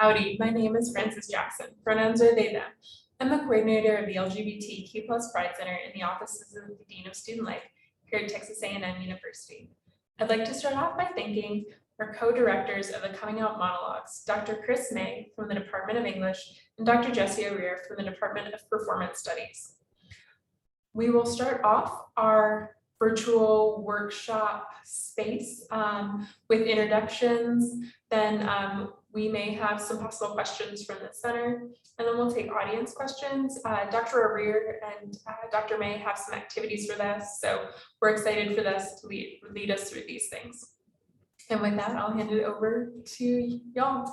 Howdy, my name is Frances Jackson. Pronouns are they, them. I'm the coordinator of the LGBTQ+ Pride Center in the offices of the Dean of Student Life here at Texas A&M University. I'd like to start off by thanking our co-directors of the Coming Out Monologues, Dr. Chris May from the Department of English and Dr. Jessie O'Rear from the Department of Performance Studies. We will start off our virtual workshop space with introductions. Then we may have some possible questions from the center, and then we'll take audience questions. Dr. O'Rear and Dr. May have some activities for this, so we're excited for this to lead us through these things. And with that, I'll hand it over to y'all.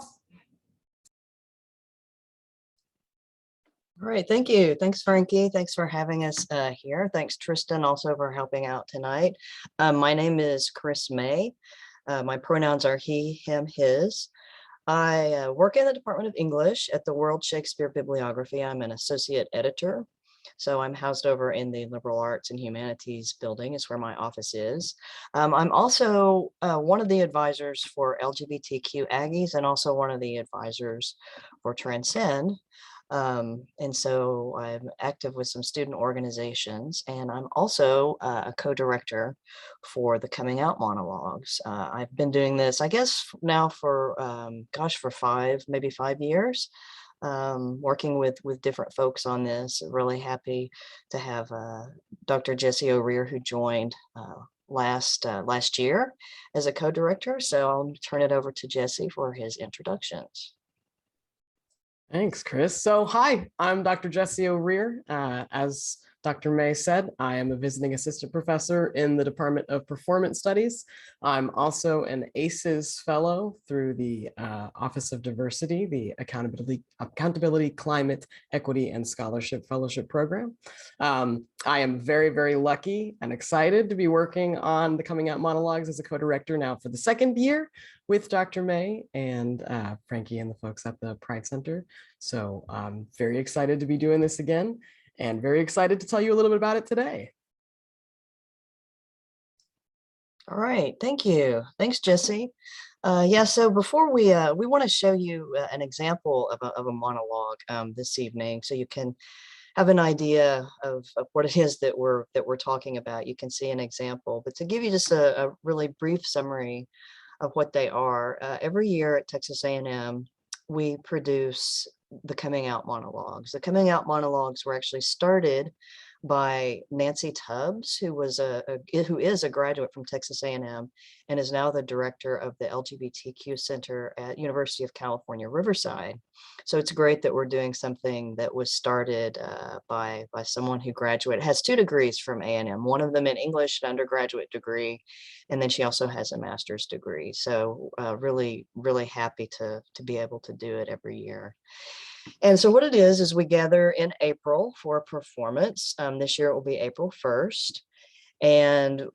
All right, thank you. Thanks, Frankie. Thanks for having us here. Thanks, Tristan, also for helping out tonight. My name is Chris May. My pronouns are he, him, his. I work in the Department of English at the World Shakespeare Bibliography. I'm an associate editor. So I'm housed over in the Liberal Arts and Humanities building is where my office is. I'm also one of the advisors for LGBTQ Aggies and also one of the advisors for Transcend. And so I'm active with some student organizations, and I'm also a co-director for the Coming Out Monologues. I've been doing this, I guess, now for, for maybe 5 years, working with different folks on this. Really happy to have Dr. Jessie O'Rear, who joined last year as a co-director. So I'll turn it over to Jessie for his introductions. Thanks, Chris. So hi, I'm Dr. Jessie O'Rear. As Dr. May said, I am a visiting assistant professor in the Department of Performance Studies. I'm also an ACES fellow through the Office of Diversity, the Accountability, Climate, Equity, and Scholarship Fellowship Program. I am very, very lucky and excited to be working on the Coming Out Monologues as a co-director now for the second year with Dr. May and Frankie and the folks at the Pride Center. So I'm very excited to be doing this again, and very excited to tell you a little bit about it today. All right, thank you. Thanks, Jessie. Yeah, so before we want to show you an example of a monologue this evening, so you can have an idea of what it is that we're talking about. You can see an example, but to give you just a really brief summary of what they are, every year at Texas A&M, we produce the Coming Out Monologues. The Coming Out Monologues were actually started by Nancy Tubbs, who is a graduate from Texas A&M and is now the director of the LGBTQ Center at University of California, Riverside. So it's great that we're doing something that was started by someone who has 2 degrees from A&M, one of them in English, an undergraduate degree, and then she also has a master's degree. So really, really happy to be able to do it every year. And so what it is we gather in April for a performance. This year it will be April 1st. And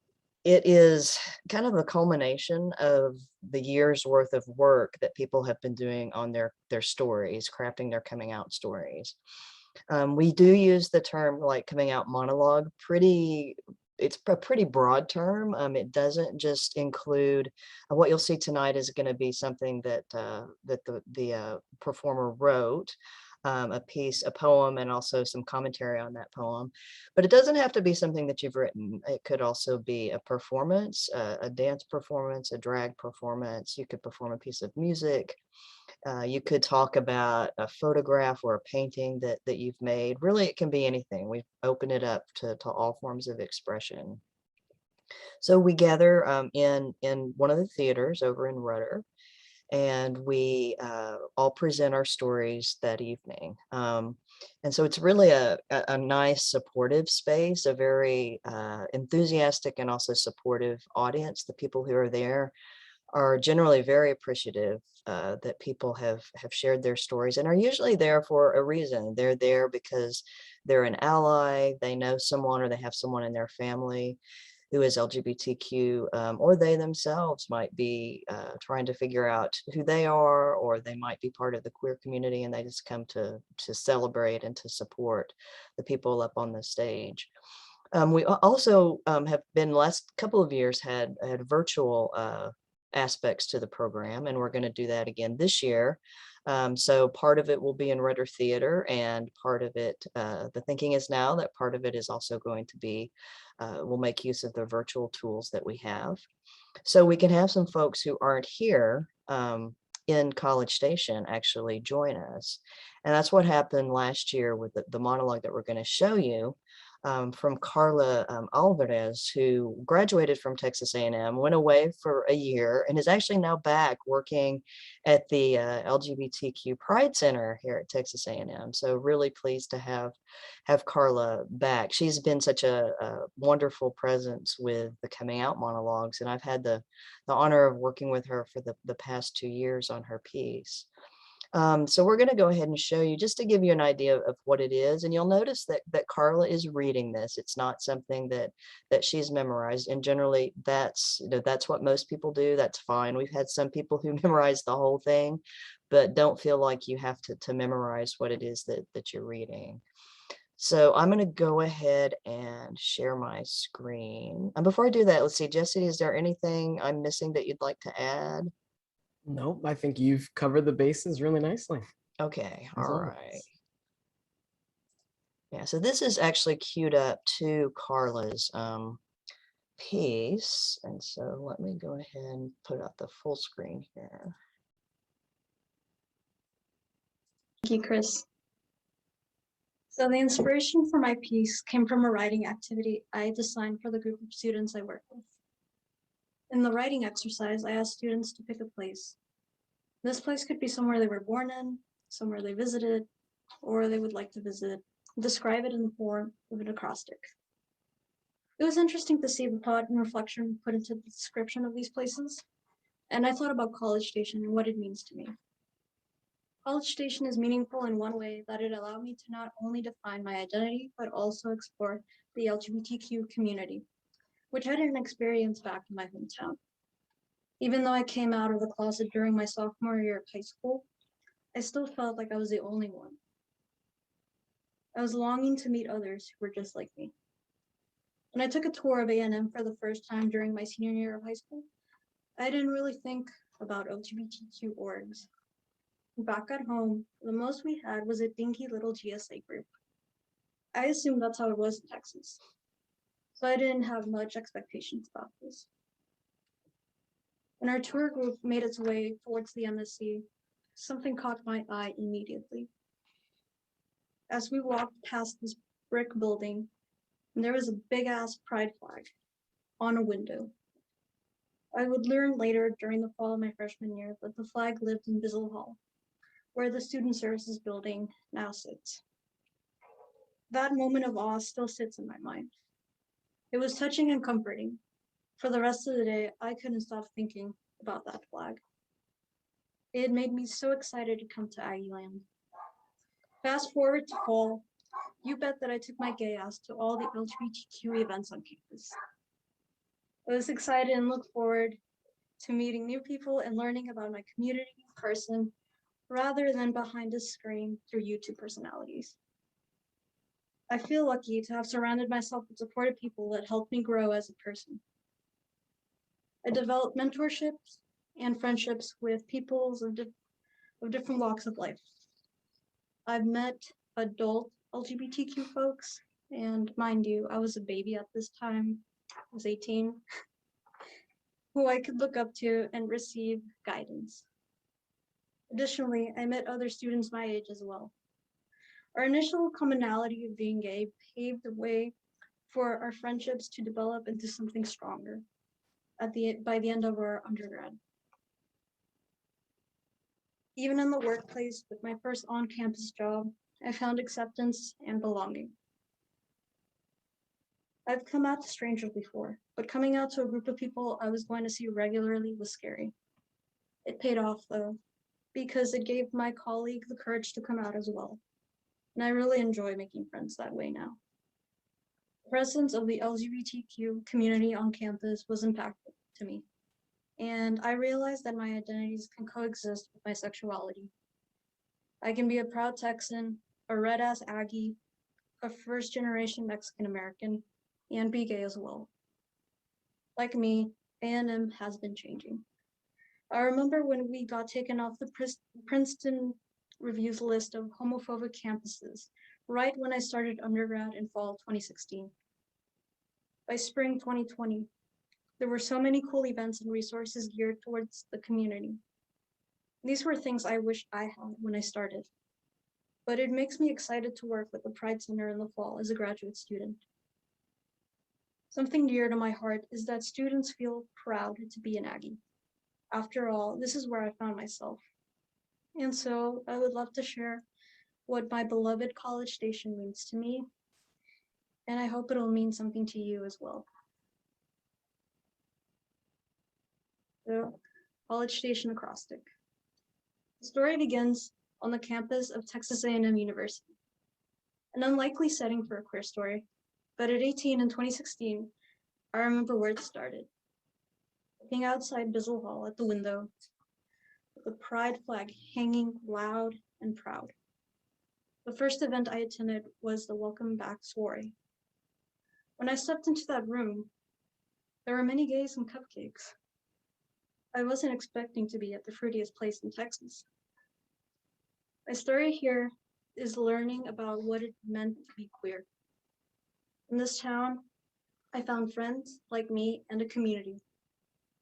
it is kind of a culmination of the year's worth of work that people have been doing on their stories, crafting their coming out stories. We do use the term like coming out monologue it's a pretty broad term. It doesn't just include what you'll see tonight is going to be something that the performer wrote, a poem, and also some commentary on that poem. But it doesn't have to be something that you've written. It could also be a performance, a dance performance, a drag performance. You could perform a piece of music. You could talk about a photograph or a painting that you've made. Really, it can be anything. We open it up to all forms of expression. So we gather in one of the theaters over in Rudder, and we all present our stories that evening. And so it's really a nice supportive space, a very enthusiastic and also supportive audience. The people who are there are generally very appreciative that people have shared their stories and are usually there for a reason. They're there because they're an ally, they know someone, or they have someone in their family who is LGBTQ, or they themselves might be trying to figure out who they are, or they might be part of the queer community and they just come to celebrate and to support the people up on the stage. We also have been last couple of years had virtual aspects to the program, and we're going to do that again this year. So part of it will be in Rudder Theater, and part of it, the thinking is now that part of it is also going to be, we'll make use of the virtual tools that we have. So we can have some folks who aren't here in College Station actually join us. And that's what happened last year with the monologue that we're going to show you. From Carla Alvarez, who graduated from Texas A&M, went away for a year, and is actually now back working at the LGBTQ Pride Center here at Texas A&M. So really pleased to have Carla back. She's been such a wonderful presence with the Coming Out Monologues, and I've had the honor of working with her for the past 2 years on her piece. So we're going to go ahead and show you just to give you an idea of what it is. And you'll notice that Carla is reading this. It's not something that she's memorized. And generally that's what most people do. That's fine. We've had some people who memorize the whole thing, but don't feel like you have to memorize what it is that you're reading. So I'm going to go ahead and share my screen. And before I do that, let's see, Jesse, is there anything I'm missing that you'd like to add? Nope, I think you've covered the bases really nicely. Okay, as all always. right. Yeah, so this is actually queued up to Carla's piece. And so let me go ahead and put up the full screen here. Thank you, Chris. So the inspiration for my piece came from a writing activity I designed for the group of students I work with. In the writing exercise, I asked students to pick a place. This place could be somewhere they were born in, somewhere they visited, or they would like to visit, describe it in the form of an acrostic. It was interesting to see the thought and reflection put into the description of these places, and I thought about College Station and what it means to me. College Station is meaningful in one way that it allowed me to not only define my identity, but also explore the LGBTQ community, which I didn't experience back in my hometown. Even though I came out of the closet during my sophomore year of high school, I still felt like I was the only one. I was longing to meet others who were just like me. When I took a tour of A&M for the first time during my senior year of high school, I didn't really think about LGBTQ orgs. Back at home, the most we had was a dinky little GSA group. I assumed that's how it was in Texas, so I didn't have much expectations about this. When our tour group made its way towards the MSC, something caught my eye immediately. As we walked past this brick building, there was a big-ass pride flag on a window. I would learn later during the fall of my freshman year that the flag lived in Bizzle Hall, where the Student Services building now sits. That moment of awe still sits in my mind. It was touching and comforting. For the rest of the day, I couldn't stop thinking about that flag. It had made me so excited to come to Aggieland. Fast forward to fall, you bet that I took my gay ass to all the LGBTQ events on campus. I was excited and looked forward to meeting new people and learning about my community in person, rather than behind a screen through YouTube personalities. I feel lucky to have surrounded myself with supportive people that helped me grow as a person. I developed mentorships and friendships with people of different walks of life. I've met adult LGBTQ folks, and mind you, I was a baby at this time, I was 18, who I could look up to and receive guidance. Additionally, I met other students my age as well. Our initial commonality of being gay paved the way for our friendships to develop into something stronger by the end of our undergrad. Even in the workplace, with my first on-campus job, I found acceptance and belonging. I've come out to strangers before, but coming out to a group of people I was going to see regularly was scary. It paid off though, because it gave my colleague the courage to come out as well. And I really enjoy making friends that way now. The presence of the LGBTQ community on campus was impactful to me, and I realized that my identities can coexist with my sexuality. I can be a proud Texan, a red-ass Aggie, a first-generation Mexican-American, and be gay as well. Like me, A&M has been changing. I remember when we got taken off the Princeton Review's list of homophobic campuses, right when I started undergrad in fall 2016. By spring 2020, there were so many cool events and resources geared towards the community. These were things I wish I had when I started, but it makes me excited to work with the Pride Center in the fall as a graduate student. Something dear to my heart is that students feel proud to be an Aggie. After all, this is where I found myself. And so I would love to share what my beloved College Station means to me, and I hope it'll mean something to you as well. So, College Station acrostic. The story begins on the campus of Texas A&M University. An unlikely setting for a queer story, but at 18 in 2016, I remember where it started. Looking outside Bizzle Hall at the window, with the pride flag hanging loud and proud. The first event I attended was the Welcome Back soiree. When I stepped into that room, there were many gays and cupcakes. I wasn't expecting to be at the fruitiest place in Texas. My story here is learning about what it meant to be queer. In this town, I found friends like me and a community.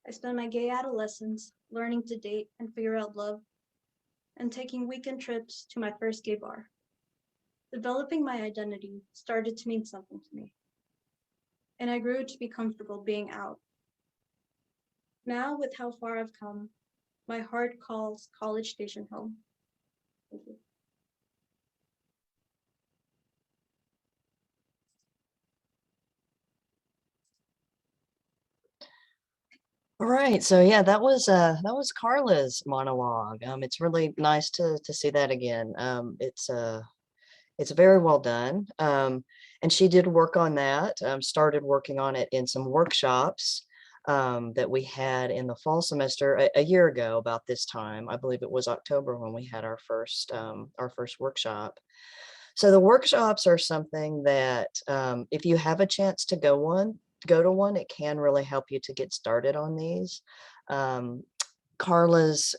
I spent my gay adolescence learning to date and figure out love, and taking weekend trips to my first gay bar. Developing my identity started to mean something to me, and I grew to be comfortable being out. Now, with how far I've come, my heart calls College Station home. Thank you. All right, so yeah, that was Carla's monologue. It's really nice to see that again. It's very well done. And she did work on that, started working on it in some workshops that we had in the fall semester a year ago about this time. I believe it was October when we had our first workshop. So the workshops are something that if you have a chance to go to one, it can really help you to get started on these. Carla's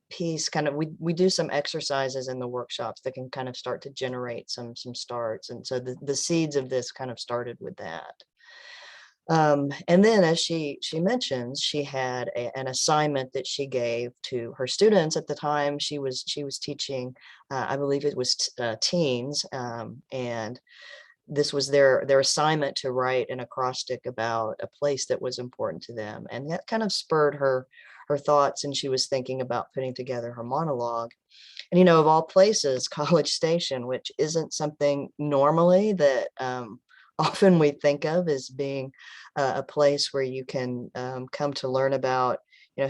piece kind of, we do some exercises in the workshops that can kind of start to generate some starts. And so the seeds of this kind of started with that. And then as she mentions, she had an assignment that she gave to her students at the time. She was teaching, I believe it was teens, and this was their assignment to write an acrostic about a place that was important to them. And that kind of spurred her thoughts, and she was thinking about putting together her monologue. And, of all places, College Station, which isn't something normally that often we think of as being a place where you can come to learn about,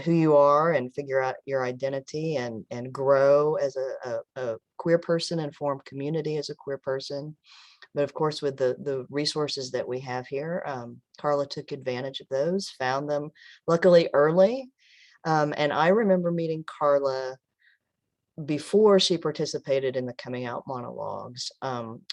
who you are and figure out your identity and grow as a queer person and form community as a queer person. But of course, with the resources that we have here, Carla took advantage of those, found them luckily early. And I remember meeting Carla before she participated in the Coming Out Monologues.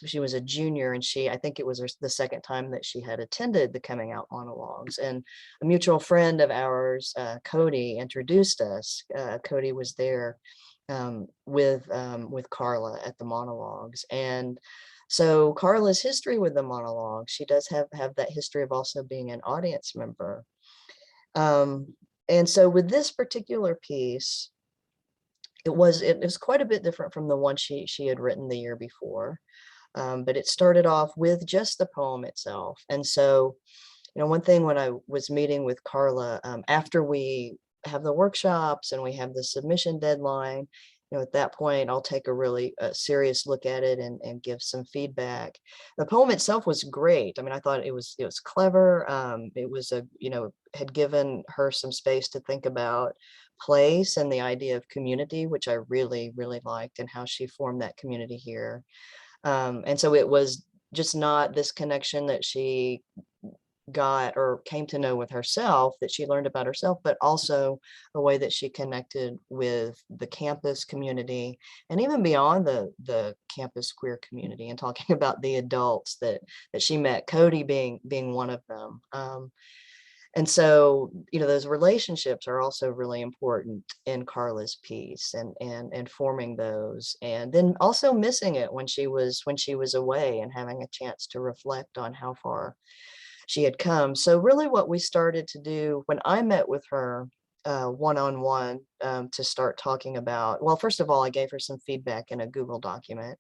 She was a junior, and I think it was the second time that she had attended the Coming Out Monologues. And a mutual friend of ours, Cody, introduced us. Cody was there with Carla at the monologues. And so Carla's history with the monologue, she does have that history of also being an audience member. And so with this particular piece, it was quite a bit different from the one she had written the year before. But it started off with just the poem itself. And so, one thing when I was meeting with Carla, after we have the workshops and we have the submission deadline, at that point, I'll take a really serious look at it and give some feedback. The poem itself was great. I mean, I thought it was clever. It was had given her some space to think about place and the idea of community, which I really, really liked, and how she formed that community here. And so it was just not this connection that she got or came to know with herself, that she learned about herself, but also the way that she connected with the campus community and even beyond the campus queer community, and talking about the adults that she met, Cody being one of them. And so, those relationships are also really important in Carla's piece, and forming those, and then also missing it when she was away and having a chance to reflect on how far she had come. So really what we started to do when I met with her one-on-one, to start talking about, well, first of all, I gave her some feedback in a Google document.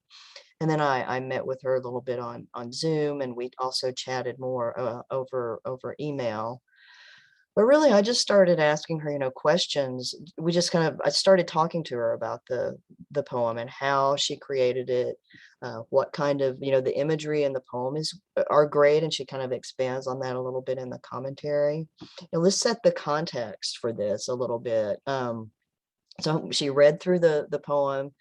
And then I met with her a little bit on Zoom, and we also chatted more over email. But really, I just started asking her, questions. I started talking to her about the poem and how she created it, what kind of, the imagery in the poem are great, and she kind of expands on that a little bit in the commentary. Let's set the context for this a little bit. So she read through the poem.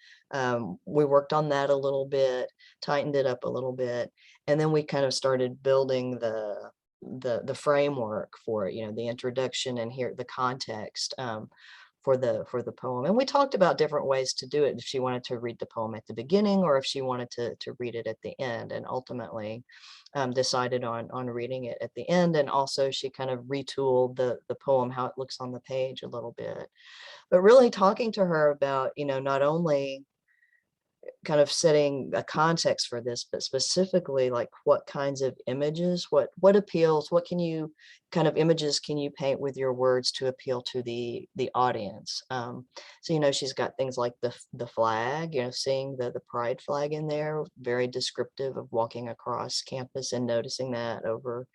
We worked on that a little bit, tightened it up a little bit, and then we kind of started building the framework for it, the introduction and here the context, for the poem. And we talked about different ways to do it, if she wanted to read the poem at the beginning or if she wanted to read it at the end, and ultimately decided on reading it at the end. And also she kind of retooled the poem, how it looks on the page a little bit. But really talking to her about, not only kind of setting a context for this, but specifically like what kinds of images, what appeals, what kind of images can you paint with your words to appeal to the audience. So, she's got things like the flag, seeing the pride flag in there, very descriptive of walking across campus and noticing that over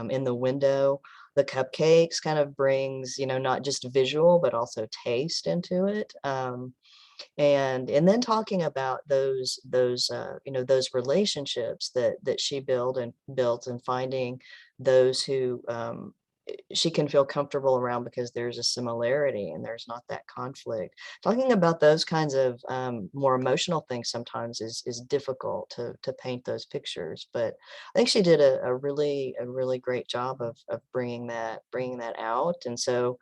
in the window. The cupcakes kind of brings, not just visual, but also taste into it. And then talking about those relationships that she built and finding those who she can feel comfortable around because there's a similarity and there's not that conflict. Talking about those kinds of more emotional things sometimes is difficult to paint those pictures, but I think she did a really great job of bringing that out. And so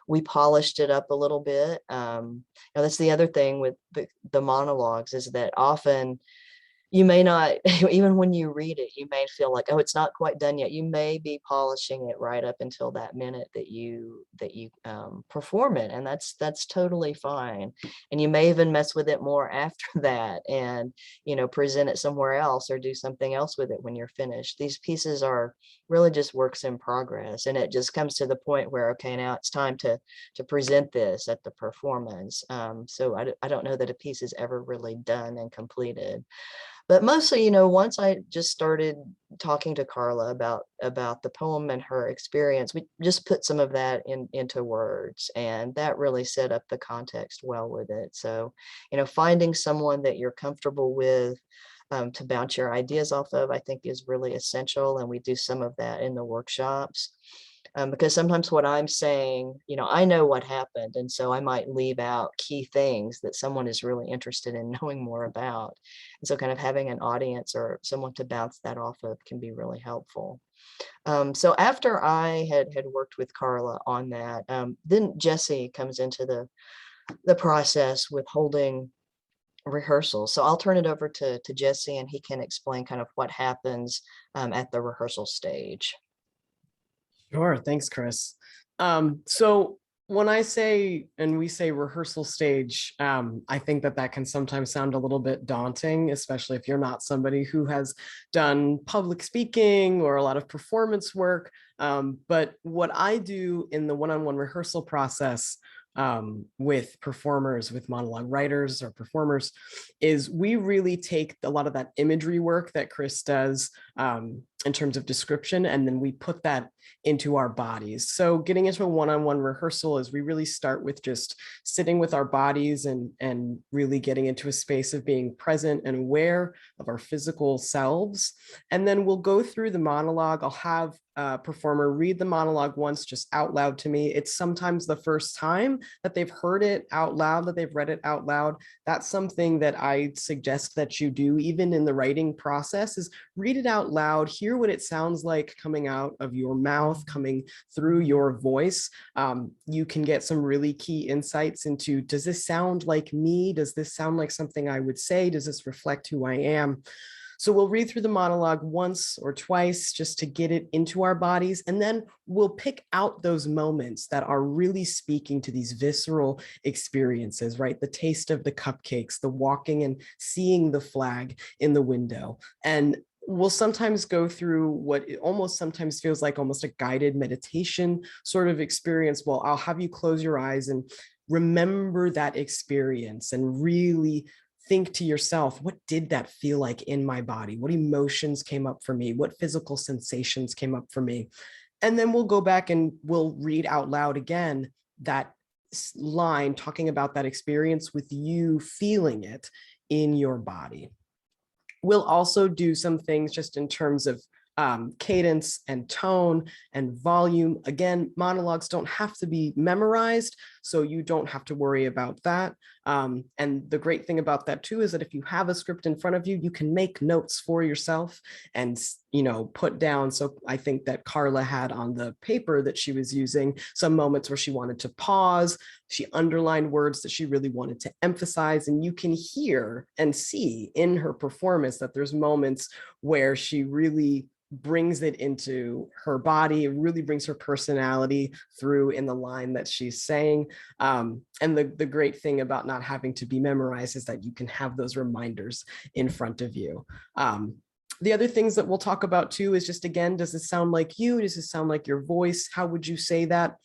we polished it up a little bit. That's the other thing with the monologues, is that often you may not, even when you read it, you may feel like, oh, it's not quite done yet. You may be polishing it right up until that minute that you perform it. And that's totally fine. And you may even mess with it more after that and, present it somewhere else or do something else with it when you're finished. These pieces are really just works in progress. And it just comes to the point where, okay, now it's time to present this at the performance. So I don't know that a piece is ever really done and completed. But mostly, once I just started talking to Carla about the poem and her experience, we just put some of that into words, and that really set up the context well with it. So, finding someone that you're comfortable with to bounce your ideas off of, I think is really essential. And we do some of that in the workshops. Because sometimes what I'm saying, I know what happened. And so I might leave out key things that someone is really interested in knowing more about. And so kind of having an audience or someone to bounce that off of can be really helpful. So after I had worked with Carla on that, then Jesse comes into the process with holding rehearsal. So I'll turn it over to Jesse, and he can explain kind of what happens at the rehearsal stage. Sure. Thanks, Chris. So when I say, and we say rehearsal stage, I think that can sometimes sound a little bit daunting, especially if you're not somebody who has done public speaking or a lot of performance work. But what I do in the one-on-one rehearsal process with performers, with monologue writers or performers, is we really take a lot of that imagery work that Chris does in terms of description, and then we put that into our bodies. So getting into a one-on-one rehearsal is we really start with just sitting with our bodies and really getting into a space of being present and aware of our physical selves. And then we'll go through the monologue. I'll have a performer read the monologue once just out loud to me. It's sometimes the first time that they've heard it out loud, that they've read it out loud. That's something that I suggest that you do even in the writing process, is read it out loud, hear what it sounds like coming out of your mouth, coming through your voice. You can get some really key insights into, does this sound like me? Does this sound like something I would say? Does this reflect who I am? So we'll read through the monologue once or twice just to get it into our bodies. And then we'll pick out those moments that are really speaking to these visceral experiences, right? The taste of the cupcakes, the walking and seeing the flag in the window. And we'll sometimes go through what it almost sometimes feels like almost a guided meditation sort of experience. Well, I'll have you close your eyes and remember that experience and really think to yourself, what did that feel like in my body? What emotions came up for me? What physical sensations came up for me? And then we'll go back and we'll read out loud again that line talking about that experience with you feeling it in your body. We'll also do some things just in terms of cadence and tone and volume. Again, monologues don't have to be memorized, so you don't have to worry about that. And the great thing about that too is that if you have a script in front of you, you can make notes for yourself and put down. So I think that Carla had on the paper that she was using some moments where she wanted to pause. She underlined words that she really wanted to emphasize, and you can hear and see in her performance that there's moments where she really brings it into her body. It really brings her personality through in the line that she's saying. And the great thing about not having to be memorized is that you can have those reminders in front of you. The other things that we'll talk about too is just, again, does it sound like you? Does it sound like your voice? How would you say that?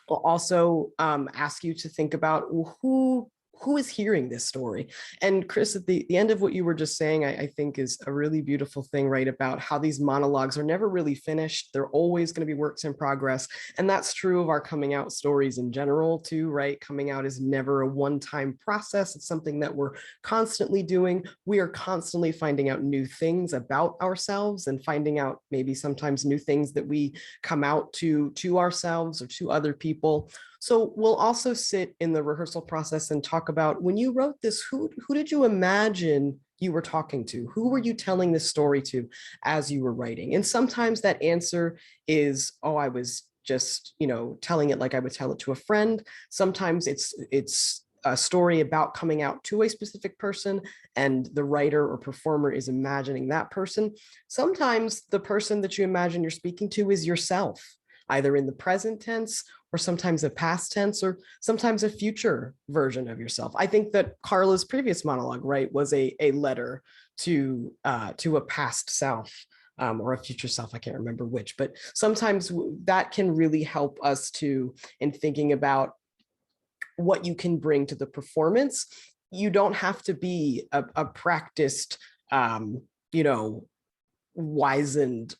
We'll also ask you to think about who is hearing this story. And Chris, at the end of what you were just saying, I think is a really beautiful thing, right? About how these monologues are never really finished. They're always going to be works in progress. And that's true of our coming out stories in general too, right? Coming out is never a one-time process. It's something that we're constantly doing. We are constantly finding out new things about ourselves and finding out maybe sometimes new things that we come out to ourselves or to other people. So we'll also sit in the rehearsal process and talk about, when you wrote this, who did you imagine you were talking to? Who were you telling this story to as you were writing? And sometimes that answer is, oh, I was just, telling it like I would tell it to a friend. Sometimes it's a story about coming out to a specific person and the writer or performer is imagining that person. Sometimes the person that you imagine you're speaking to is yourself, either in the present tense or sometimes a past tense, or sometimes a future version of yourself. I think that Carla's previous monologue, right, was a letter to a past self or a future self. I can't remember which, but sometimes that can really help us in thinking about what you can bring to the performance. You don't have to be a practiced, wizened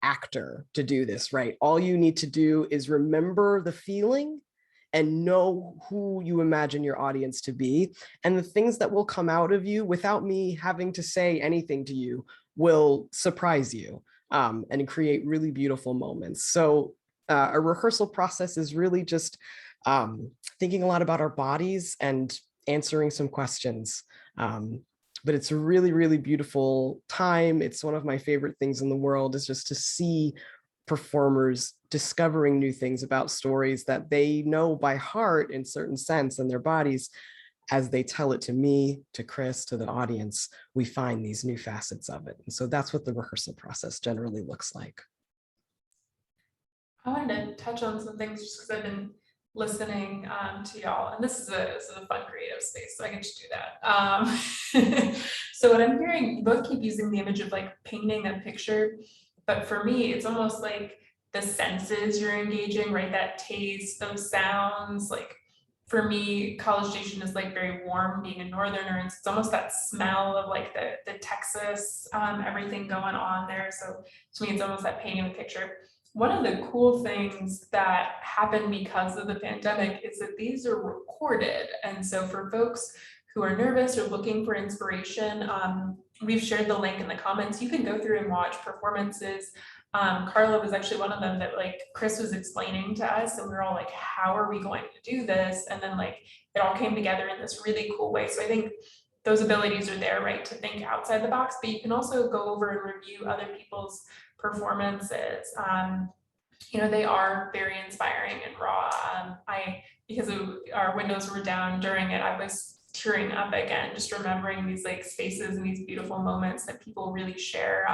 actor to do this, right? All you need to do is remember the feeling and know who you imagine your audience to be. And the things that will come out of you without me having to say anything to you will surprise you and create really beautiful moments. So a rehearsal process is really just thinking a lot about our bodies and answering some questions. But it's a really, really beautiful time. It's one of my favorite things in the world, is just to see performers discovering new things about stories that they know by heart in certain sense in their bodies. As they tell it to me, to Chris, to the audience, we find these new facets of it. And so that's what the rehearsal process generally looks like. I wanted to touch on some things just because I've been listening to y'all, and this is a fun creative space, so I get to do that. So what I'm hearing, you both keep using the image of like painting a picture, but for me, it's almost like the senses you're engaging, right? That taste, those sounds. Like for me, College Station is like very warm, being a northerner, and it's almost that smell of like the Texas, everything going on there. So to me, it's almost that painting a picture. One of the cool things that happened because of the pandemic is that these are recorded. And so for folks who are nervous or looking for inspiration, we've shared the link in the comments. You can go through and watch performances. Carla was actually one of them that like Chris was explaining to us, and we were all like, how are we going to do this? And then like it all came together in this really cool way. So I think those abilities are there, right, to think outside the box, but you can also go over and review other people's performances. They are very inspiring and raw. Because our windows were down during it, I was tearing up again, just remembering these like spaces and these beautiful moments that people really share.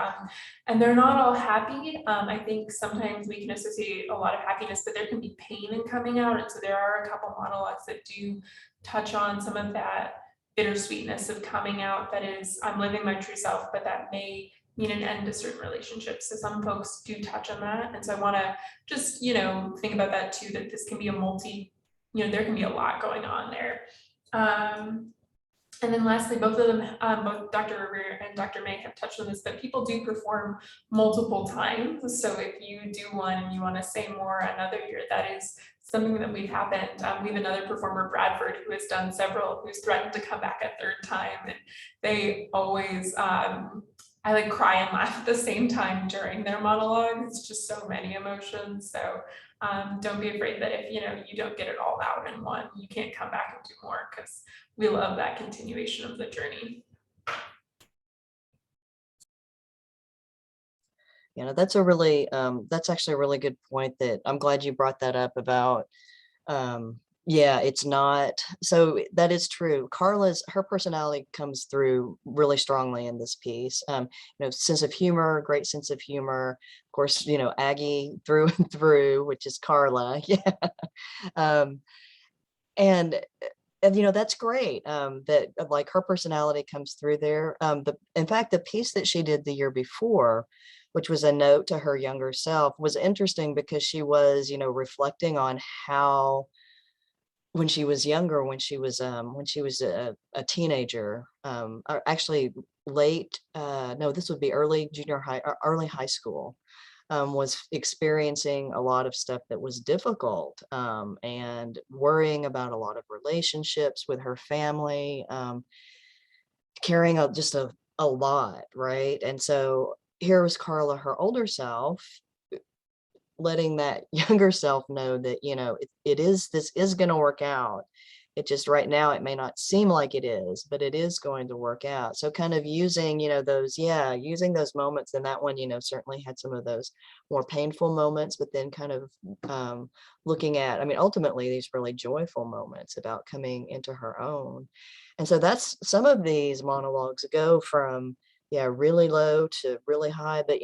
And they're not all happy. I think sometimes we can associate a lot of happiness, but there can be pain in coming out. And so there are a couple monologues that do touch on some of that bittersweetness of coming out, that is, I'm living my true self, but that may mean an end to certain relationships. So some folks do touch on that. And so I want to just, think about that too, that this can be there can be a lot going on there. And then lastly, both of them, both Dr. Revere and Dr. May have touched on this, but people do perform multiple times. So if you do one and you want to say more another year, that is something that we've happened. We have another performer, Bradford, who has done several, who's threatened to come back a third time. And they always, I like cry and laugh at the same time during their monologue. It's just so many emotions. So don't be afraid that if you don't get it all out in one, you can't come back and do more, because we love that continuation of the journey. That's actually a really good point. That I'm glad you brought that up about, it's not, so that is true. Her personality comes through really strongly in this piece. Sense of humor, great sense of humor, of course, Aggie through and through, which is Carla. Yeah. And that's great, that like her personality comes through there. In fact, the piece that she did the year before, which was a note to her younger self, was interesting because she was, reflecting on how, when she was younger, when she was a teenager, or actually late, no, this would be early junior high or early high school, was experiencing a lot of stuff that was difficult, and worrying about a lot of relationships with her family, carrying out just a lot, right? And so here was Carla, her older self, letting that younger self know that, this is going to work out. It just right now, it may not seem like it is, but it is going to work out. So kind of using, using those moments. And that one, certainly had some of those more painful moments, but then kind of looking at, ultimately these really joyful moments about coming into her own. And so that's, some of these monologues go from, really low to really high, but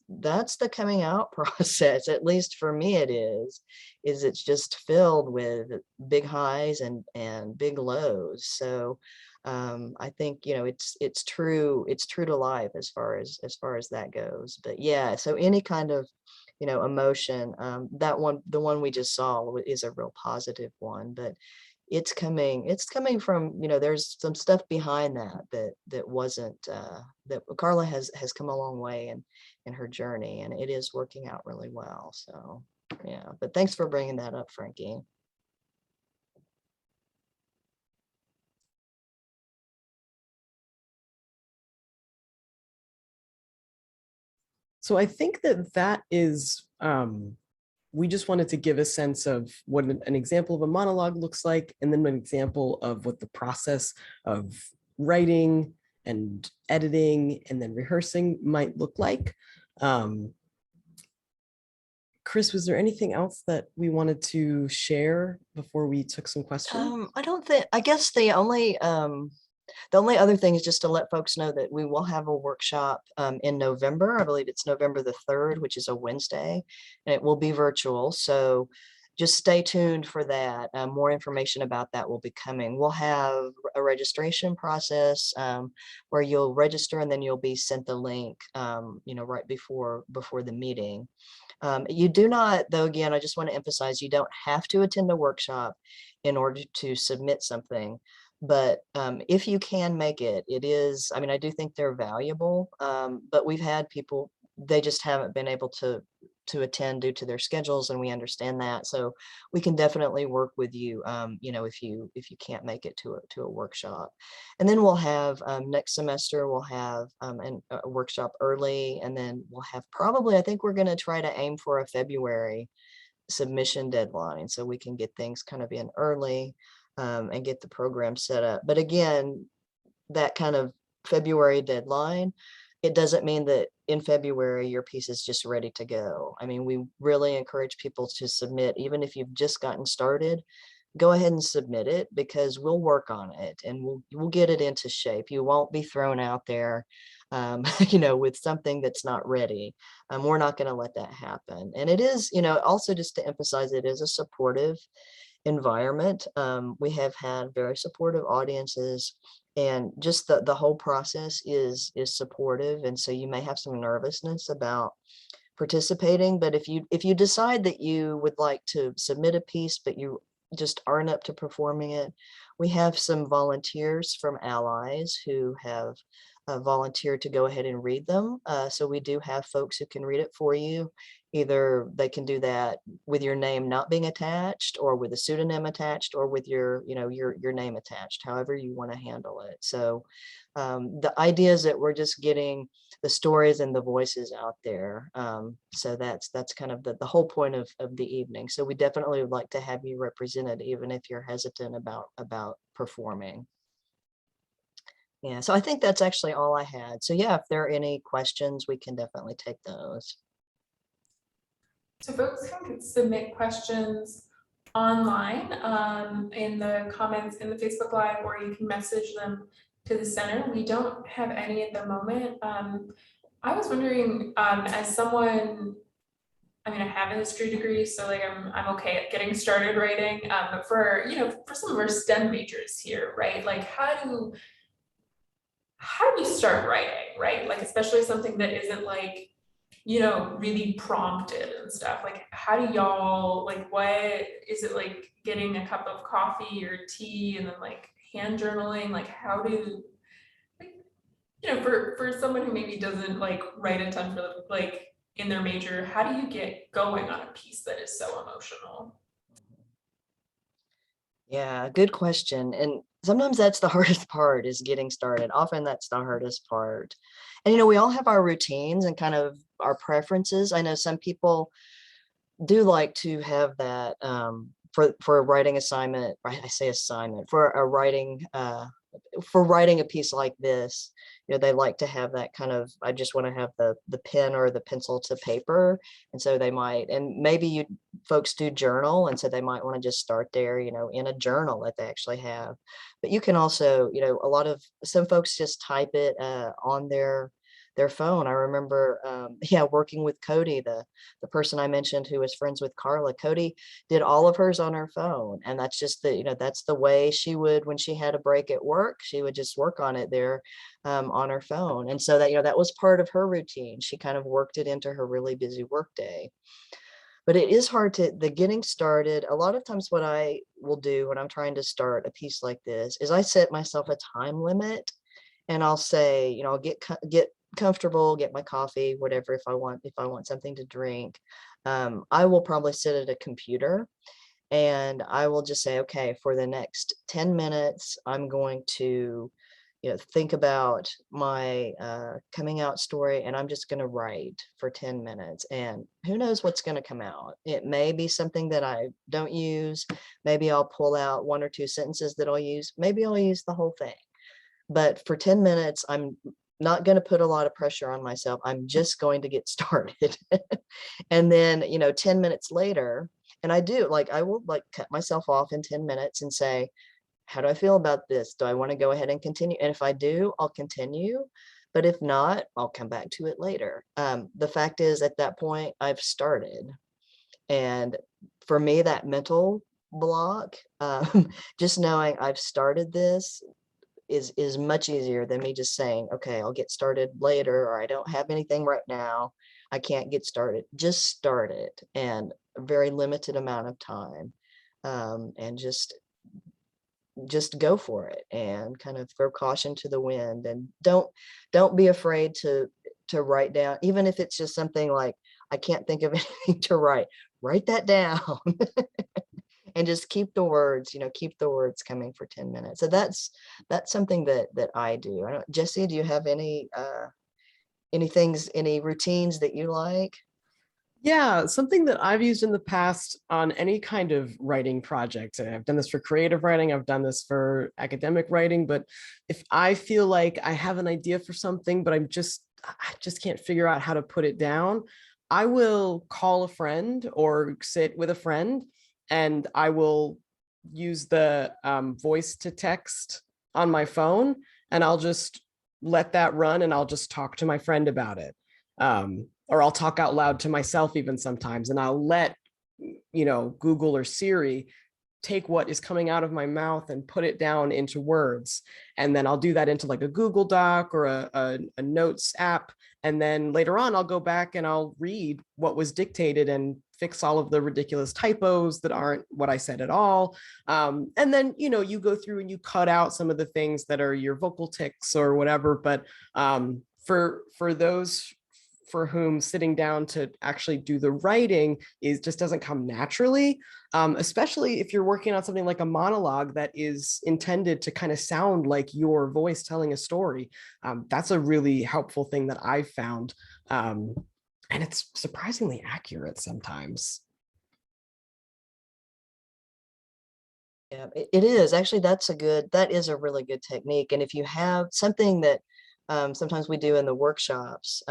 that's the coming out process. At least for me, is it's just filled with big highs and big lows. So I think it's true to life as far as that goes. But so any kind of emotion, that one, the one we just saw, is a real positive one. But it's coming from, there's some stuff behind that wasn't, that Carla has come a long way in her journey, and it is working out really well. So but thanks for bringing that up, Frankie. So I think that is, we just wanted to give a sense of what an example of a monologue looks like, and then an example of what the process of writing and editing and then rehearsing might look like. Chris, was there anything else that we wanted to share before we took some questions? I guess the only other thing is just to let folks know that we will have a workshop in November. I believe it's November the 3rd, which is a Wednesday, and it will be virtual. So just stay tuned for that. More information about that will be coming. We'll have a registration process where you'll register, and then you'll be sent the link, right before the meeting. You do not, though, again, I just want to emphasize, you don't have to attend a workshop in order to submit something. But if you can make it, it is, I do think they're valuable, but we've had people, they just haven't been able to attend due to their schedules, and we understand that. So we can definitely work with you, if you can't make it to a workshop. And then we'll have, next semester, we'll have a workshop early, and then we'll have probably, I think we're going to try to aim for a February submission deadline, so we can get things kind of in early. And get the program set up. But again, that kind of February deadline, it doesn't mean that in February your piece is just ready to go. We really encourage people to submit, even if you've just gotten started, go ahead and submit it, because we'll work on it and we'll get it into shape. You won't be thrown out there, with something that's not ready. We're not going to let that happen. And it is, also just to emphasize, it is a supportive environment. We have had very supportive audiences, and just the whole process is supportive. And so you may have some nervousness about participating, but if you decide that you would like to submit a piece but you just aren't up to performing it, we have some volunteers from Allies who have volunteered to go ahead and read them. So we do have folks who can read it for you. Either they can do that with your name not being attached, or with a pseudonym attached, or with your name attached, however you want to handle it. So the idea is that we're just getting the stories and the voices out there. So that's kind of the whole point of the evening. So we definitely would like to have you represented, even if you're hesitant about performing. Yeah, so I think that's actually all I had. So yeah, if there are any questions, we can definitely take those. So folks can submit questions online in the comments in the Facebook Live, or you can message them to the center. We don't have any at the moment. I was wondering, as someone, I mean, I have a history degree, so like I'm okay at getting started writing. But for some of our STEM majors here, right? Like how do you start writing, right? Like especially something that isn't like really prompted and stuff. Like how do y'all, like what is it, like getting a cup of coffee or tea and then like hand journaling? Like how do, like, for someone who maybe doesn't like write a ton for like in their major, how do you get going on a piece that is so emotional? Yeah, good question. And sometimes that's the hardest part, is getting started. Often that's the hardest part. And we all have our routines and kind of our preferences. I know some people do like to have that for a writing assignment, right? I say assignment, for a writing for writing a piece like this, they like to have that kind of, I just want to have the pen or the pencil to paper. And so they might, and maybe you folks do journal, and so they might want to just start there, in a journal that they actually have. But you can also, some folks just type it on their phone. I remember, working with Cody, the person I mentioned who was friends with Carla. Cody did all of hers on her phone, and that's just that's the way she would, when she had a break at work, she would just work on it there on her phone. And so that that was part of her routine. She kind of worked it into her really busy work day. But it is hard the getting started. A lot of times what I will do when I'm trying to start a piece like this is I set myself a time limit, and I'll say, I'll get comfortable, get my coffee, whatever, if I want something to drink. I will probably sit at a computer, and I will just say, okay, for the next 10 minutes, I'm going to think about my coming out story, and I'm just going to write for 10 minutes, and who knows what's going to come out. It may be something that I don't use. Maybe I'll pull out 1 or 2 sentences that I'll use. Maybe I'll use the whole thing. But for 10 minutes, I'm not going to put a lot of pressure on myself. I'm just going to get started. And then, 10 minutes later, and I will cut myself off in 10 minutes and say, how do I feel about this? Do I want to go ahead and continue? And if I do, I'll continue. But if not, I'll come back to it later. The fact is, at that point, I've started. And for me, that mental block, just knowing I've started this, is much easier than me just saying, okay, I'll get started later, or I don't have anything right now, I can't get started. Just start it, and a very limited amount of time, and just go for it, and kind of throw caution to the wind. And don't be afraid to write down, even if it's just something like, I can't think of anything to write that down. And just keep the words, coming for 10 minutes. So that's something that I do. Jesse, do you have any routines that you like? Yeah, something that I've used in the past on any kind of writing project. And I've done this for creative writing, I've done this for academic writing, but if I feel like I have an idea for something, but I just can't figure out how to put it down, I will call a friend or sit with a friend, and I will use the voice to text on my phone, and I'll just let that run and I'll just talk to my friend about it. Or I'll talk out loud to myself even sometimes, and I'll let, Google or Siri take what is coming out of my mouth and put it down into words. And then I'll do that into like a Google Doc or a notes app. And then later on, I'll go back and I'll read what was dictated and fix all of the ridiculous typos that aren't what I said at all. And then, you go through and you cut out some of the things that are your vocal tics or whatever. But for those for whom sitting down to actually do the writing just doesn't come naturally, especially if you're working on something like a monologue that is intended to kind of sound like your voice telling a story. That's a really helpful thing that I've found. And it's surprisingly accurate sometimes. Yeah, it is actually, that is a really good technique. And if you have something that sometimes we do in the workshops,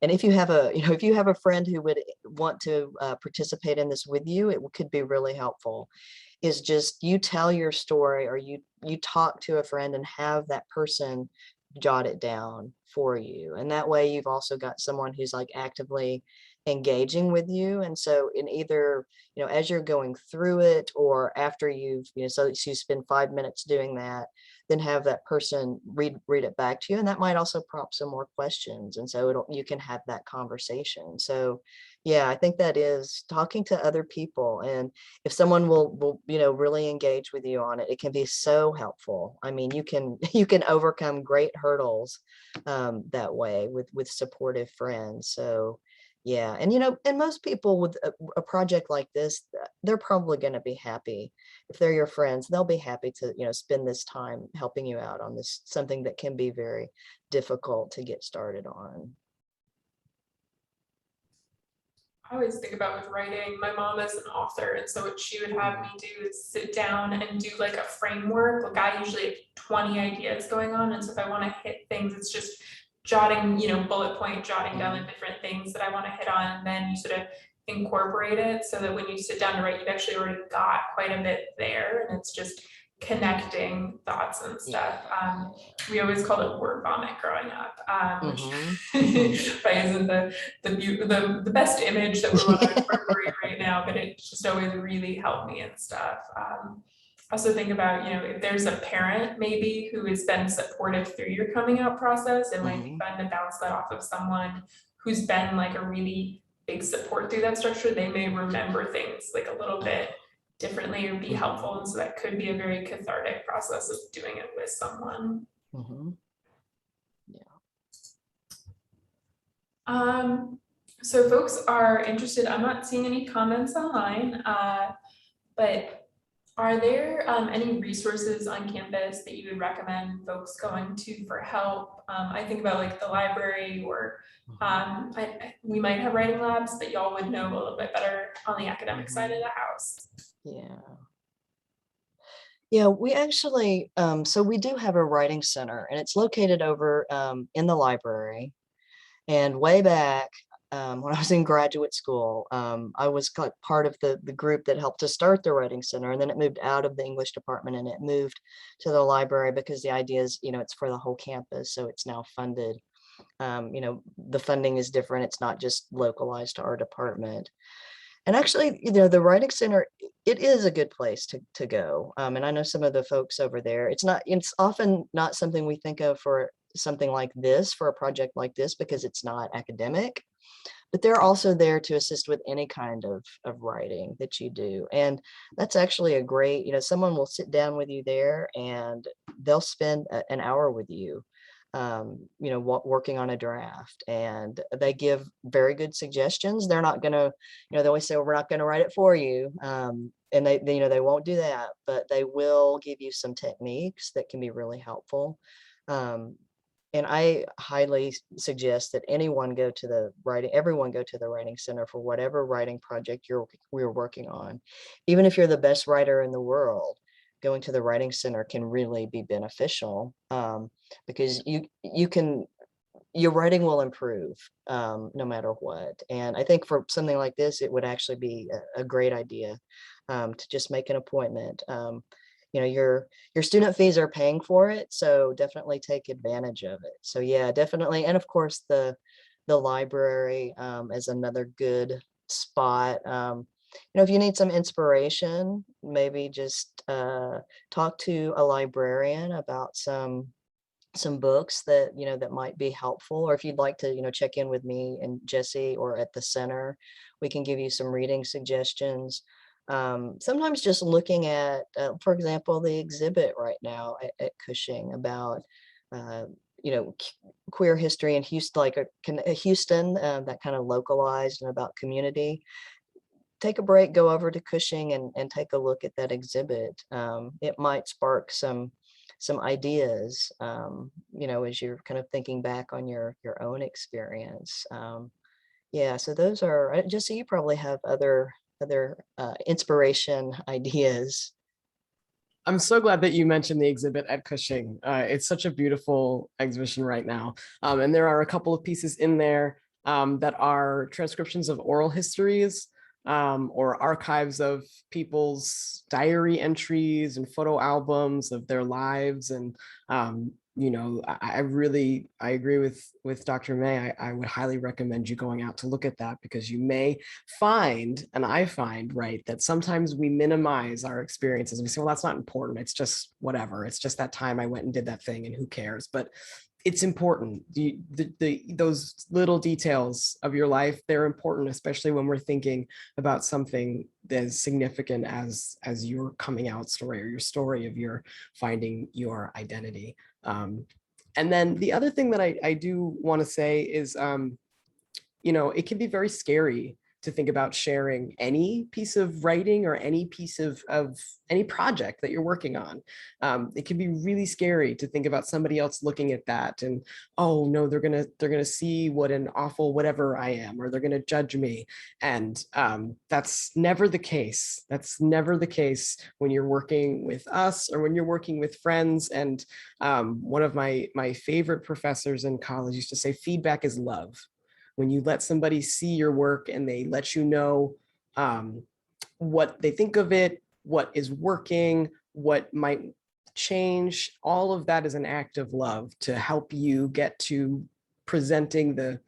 and if you have a friend who would want to participate in this with you, it could be really helpful, is just you tell your story, or you talk to a friend and have that person jot it down for you. And that way you've also got someone who's like actively engaging with you. And so in either, as you're going through it, or after you've, so you spend 5 minutes doing that, then have that person read it back to you. And that might also prompt some more questions. And so you can have that conversation. So yeah, I think that is talking to other people. And if someone will really engage with you on it, it can be so helpful. I mean, you can overcome great hurdles that way with supportive friends. So yeah, and and most people with a project like this, they're probably going to be happy. If they're your friends, they'll be happy to spend this time helping you out on this, something that can be very difficult to get started on. I always think about with writing, my mom is an author, and so what she would have me do is sit down and do like a framework. Like I usually have 20 ideas going on, and so if I want to hit things, it's just jotting, bullet point, jotting down the different things that I want to hit on, and then you sort of incorporate it so that when you sit down to write, you've actually already got quite a bit there, and it's just connecting thoughts and stuff. We always called it word vomit growing up, which probably isn't the best image that we want to incorporate right now, but it just always really helped me and stuff. Also think about, if there's a parent maybe who has been supportive through your coming out process, it might be fun to bounce that off of someone who's been like a really big support through that structure. They may remember things like a little bit differently or be helpful. And so that could be a very cathartic process of doing it with someone. So folks are interested, I'm not seeing any comments online, but are there any resources on campus that you would recommend folks going to for help? I think about like the library, or we might have writing labs, but y'all would know a little bit better on the academic side of the house. Yeah, we actually, so we do have a writing center, and it's located over in the library. And way back when I was in graduate school, I was part of the group that helped to start the writing center, and then it moved out of the English department and it moved to the library, because the idea is, it's for the whole campus, so it's now funded. The funding is different. It's not just localized to our department. And actually, the writing center, it is a good place to go. And I know some of the folks over there, it's often not something we think of for something like this, for a project like this, because it's not academic, but they're also there to assist with any kind of writing that you do. And that's actually a great, someone will sit down with you there and they'll spend an hour with you, working on a draft, and they give very good suggestions. They're not gonna, they always say, well, we're not gonna write it for you. And they won't do that, but they will give you some techniques that can be really helpful. And I highly suggest that everyone go to the writing center for whatever writing project we're working on. Even if you're the best writer in the world, going to the writing center can really be beneficial, because you can your writing will improve no matter what. And I think for something like this, it would actually be a great idea to just make an appointment. You know, your student fees are paying for it, so definitely take advantage of it. So yeah, definitely. And of course, the library is another good spot. You know, if you need some inspiration, maybe just talk to a librarian about some books that, you know, that might be helpful. Or if you'd like to, you know, check in with me and Jesse or at the center, we can give you some reading suggestions. Sometimes just looking at, for example, the exhibit right now at Cushing about, you know, queer history in Houston, like Houston, that kind of localized and about community. Take a break, go over to Cushing and take a look at that exhibit. It might spark some ideas, you know, as you're kind of thinking back on your own experience. Yeah, so those are just so you probably have other inspiration ideas. I'm so glad that you mentioned the exhibit at Cushing. It's such a beautiful exhibition right now. And there are a couple of pieces in there that are transcriptions of oral histories or archives of people's diary entries and photo albums of their lives. And, you know, I agree with Dr. May. I would highly recommend you going out to look at that, because you may find, and I find, right, that sometimes we minimize our experiences. We say, well, that's not important. It's just whatever. It's just that time I went and did that thing and who cares? But it's important. Those little details of your life, they're important, especially when we're thinking about something as significant as your coming out story or your story of your finding your identity. And then the other thing that I do want to say is, you know, it can be very scary to think about sharing any piece of writing or any piece of any project that you're working on. It can be really scary to think about somebody else looking at that and, oh no, they're gonna see what an awful whatever I am, or they're gonna judge me. And that's never the case. That's never the case when you're working with us or when you're working with friends. And one of my favorite professors in college used to say, feedback is love. When you let somebody see your work and they let you know what they think of it, what is working, what might change, all of that is an act of love to help you get to presenting the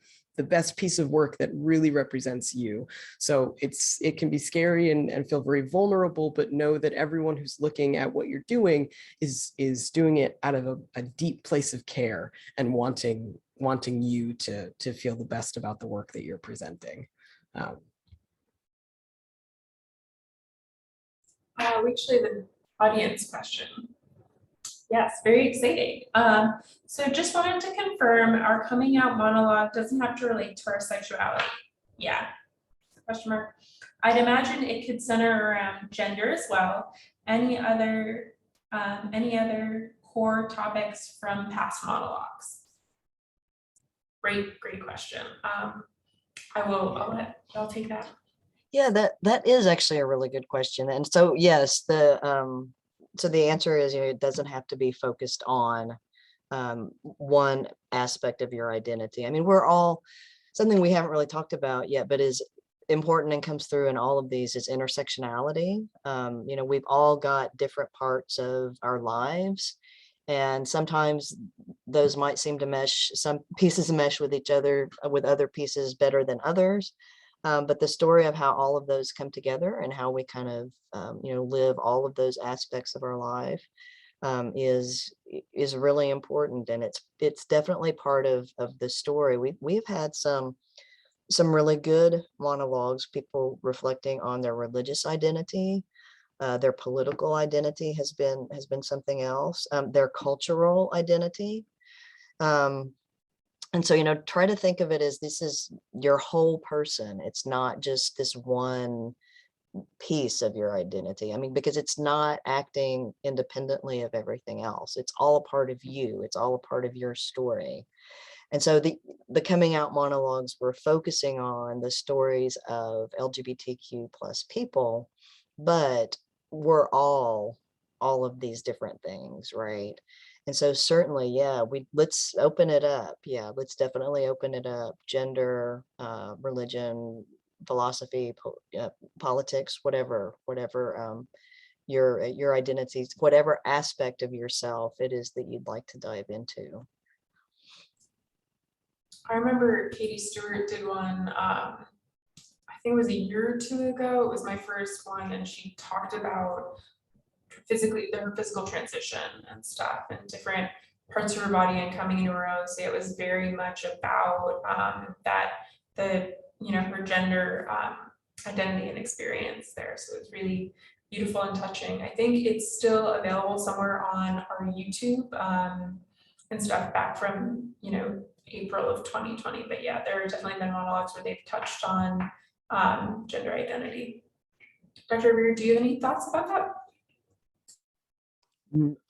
best piece of work that really represents you. So it can be scary and feel very vulnerable, but know that everyone who's looking at what you're doing is doing it out of a deep place of care and wanting you to feel the best about the work that you're presenting. We actually have an audience question. Yes, very exciting. So just wanted to confirm our coming out monologue doesn't have to relate to our sexuality. Yeah, question mark. I'd imagine it could center around gender as well. Any other core topics from past monologues? Great question. I'll take that. Yeah, that is actually a really good question. And so yes, so the answer is, you know, it doesn't have to be focused on one aspect of your identity. I mean, we're all, something we haven't really talked about yet, but is important and comes through in all of these, is intersectionality. You know, we've all got different parts of our lives, and sometimes those might seem to mesh, some pieces mesh with each other, with other pieces better than others. But the story of how all of those come together and how we kind of, you know, live all of those aspects of our life is really important, and it's definitely part of the story. We've had some really good monologues, people reflecting on their religious identity, their political identity has been something else, their cultural identity. And so, you know, try to think of it as this is your whole person. It's not just this one piece of your identity. I mean, because it's not acting independently of everything else. It's all a part of you. It's all a part of your story. And so the coming out monologues were focusing on the stories of LGBTQ plus people, but we're all all of these different things, right? And so certainly, yeah, let's open it up. Yeah, let's definitely open it up. Gender, religion, philosophy, politics, whatever, your identities, whatever aspect of yourself it is that you'd like to dive into. I remember Katie Stewart did one, I think it was a year or two ago. It was my first one, and she talked about her physical transition and stuff, and different parts of her body and coming into her own. So it was very much about her gender identity and experience there. So it's really beautiful and touching. I think it's still available somewhere on our YouTube and stuff back from April of 2020. But yeah, there are definitely been monologues where they've touched on gender identity. Dr. Rear, do you have any thoughts about that?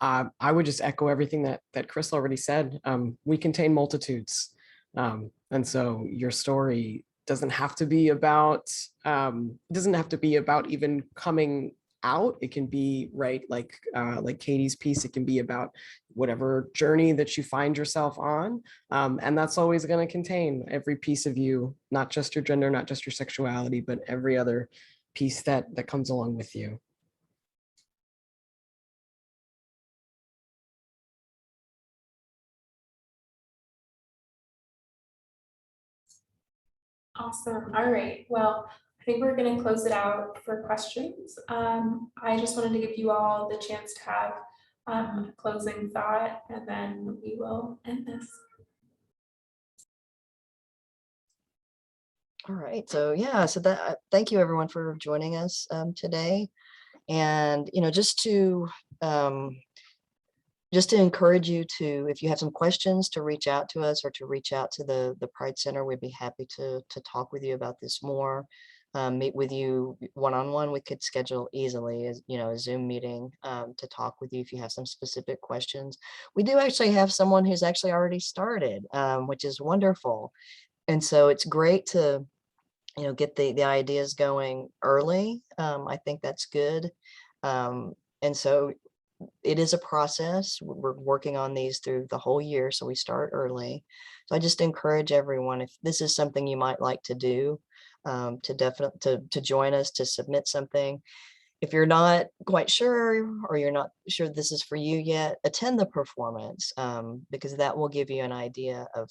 I would just echo everything that Chris already said. We contain multitudes. And so your story doesn't have to be about even coming out. It can be like Katie's piece. It can be about whatever journey that you find yourself on. And that's always going to contain every piece of you, not just your gender, not just your sexuality, but every other piece that comes along with you. Awesome. All right. Well, I think we're going to close it out for questions. I just wanted to give you all the chance to have a closing thought, and then we will end this. All right. So yeah, so that thank you everyone for joining us today. And just to encourage you to, if you have some questions, to reach out to us or to reach out to the Pride Center. We'd be happy to talk with you about this more, meet with you one-on-one. We could schedule easily a Zoom meeting to talk with you if you have some specific questions. We do actually have someone who's actually already started, which is wonderful. And so it's great to get the ideas going early. I think that's good. And so it is a process. We're working on these through the whole year, so we start early. So I just encourage everyone, if this is something you might like to do, to join us, to submit something. If you're not quite sure, or you're not sure this is for you yet, attend the performance, because that will give you an idea of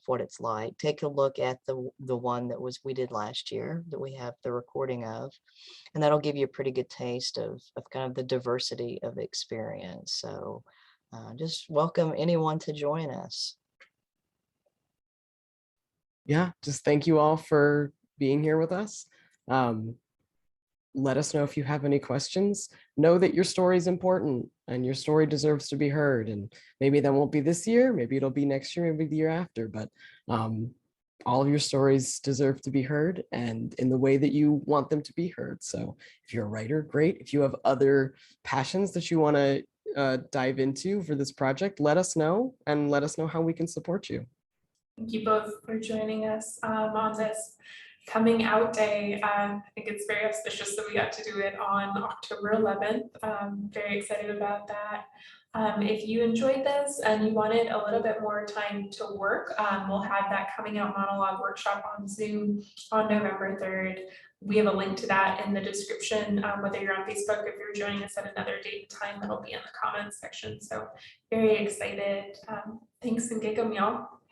what it's like. Take a look at the one that we did last year, that we have the recording of, and that'll give you a pretty good taste of kind of the diversity of experience. So just welcome anyone to join us. Yeah, just thank you all for being here with us. Let us know if you have any questions. Know that your story is important and your story deserves to be heard. And maybe that won't be this year, maybe it'll be next year, maybe the year after, but all of your stories deserve to be heard, and in the way that you want them to be heard. So if you're a writer, great. If you have other passions that you want to dive into for this project, let us know, and let us know how we can support you. Thank you both for joining us on this Coming Out Day. I think it's very auspicious that we got to do it on October 11th. Very excited about that. If you enjoyed this and you wanted a little bit more time to work, we'll have that Coming Out Monologue workshop on Zoom on November 3rd. We have a link to that in the description, whether you're on Facebook, if you're joining us at another date and time, that'll be in the comments section. So very excited. Thanks and gig 'em, y'all.